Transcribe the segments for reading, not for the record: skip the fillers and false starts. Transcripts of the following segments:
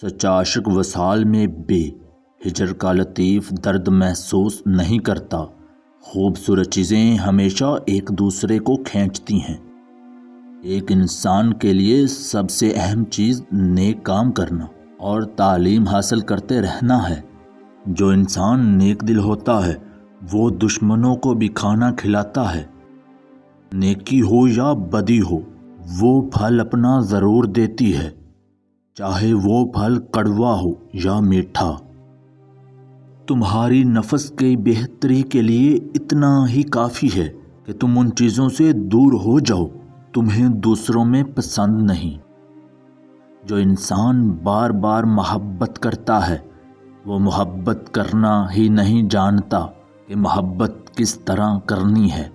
سچا عاشق وصال میں بے ہجر کا لطیف درد محسوس نہیں کرتا۔ خوبصورت چیزیں ہمیشہ ایک دوسرے کو کھینچتی ہیں۔ ایک انسان کے لیے سب سے اہم چیز نیک کام کرنا اور تعلیم حاصل کرتے رہنا ہے۔ جو انسان نیک دل ہوتا ہے وہ دشمنوں کو بھی کھانا کھلاتا ہے۔ نیکی ہو یا بدی ہو وہ پھل اپنا ضرور دیتی ہے، چاہے وہ پھل کڑوا ہو یا میٹھا۔ تمہاری نفس کی بہتری کے لیے اتنا ہی کافی ہے کہ تم ان چیزوں سے دور ہو جاؤ تمہیں دوسروں میں پسند نہیں۔ جو انسان بار بار محبت کرتا ہے وہ محبت کرنا ہی نہیں جانتا کہ محبت کس طرح کرنی ہے۔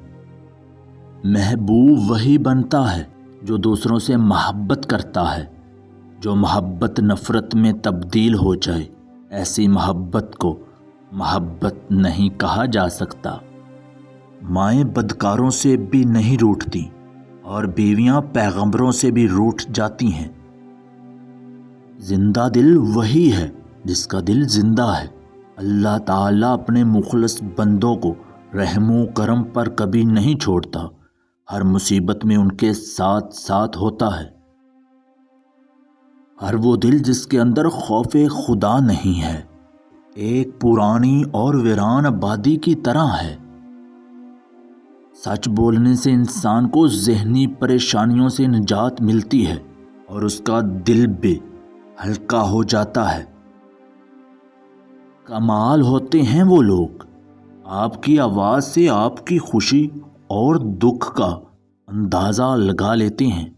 محبوب وہی بنتا ہے جو دوسروں سے محبت کرتا ہے۔ جو محبت نفرت میں تبدیل ہو جائے ایسی محبت کو محبت نہیں کہا جا سکتا۔ مائیں بدکاروں سے بھی نہیں روٹھتی اور بیویاں پیغمبروں سے بھی روٹھ جاتی ہیں۔ زندہ دل وہی ہے جس کا دل زندہ ہے۔ اللہ تعالیٰ اپنے مخلص بندوں کو رحم و کرم پر کبھی نہیں چھوڑتا، ہر مصیبت میں ان کے ساتھ ساتھ ہوتا ہے۔ ہر وہ دل جس کے اندر خوف خدا نہیں ہے ایک پرانی اور ویران آبادی کی طرح ہے۔ سچ بولنے سے انسان کو ذہنی پریشانیوں سے نجات ملتی ہے اور اس کا دل بھی ہلکا ہو جاتا ہے۔ کمال ہوتے ہیں وہ لوگ آپ کی آواز سے آپ کی خوشی اور دکھ کا اندازہ لگا لیتے ہیں۔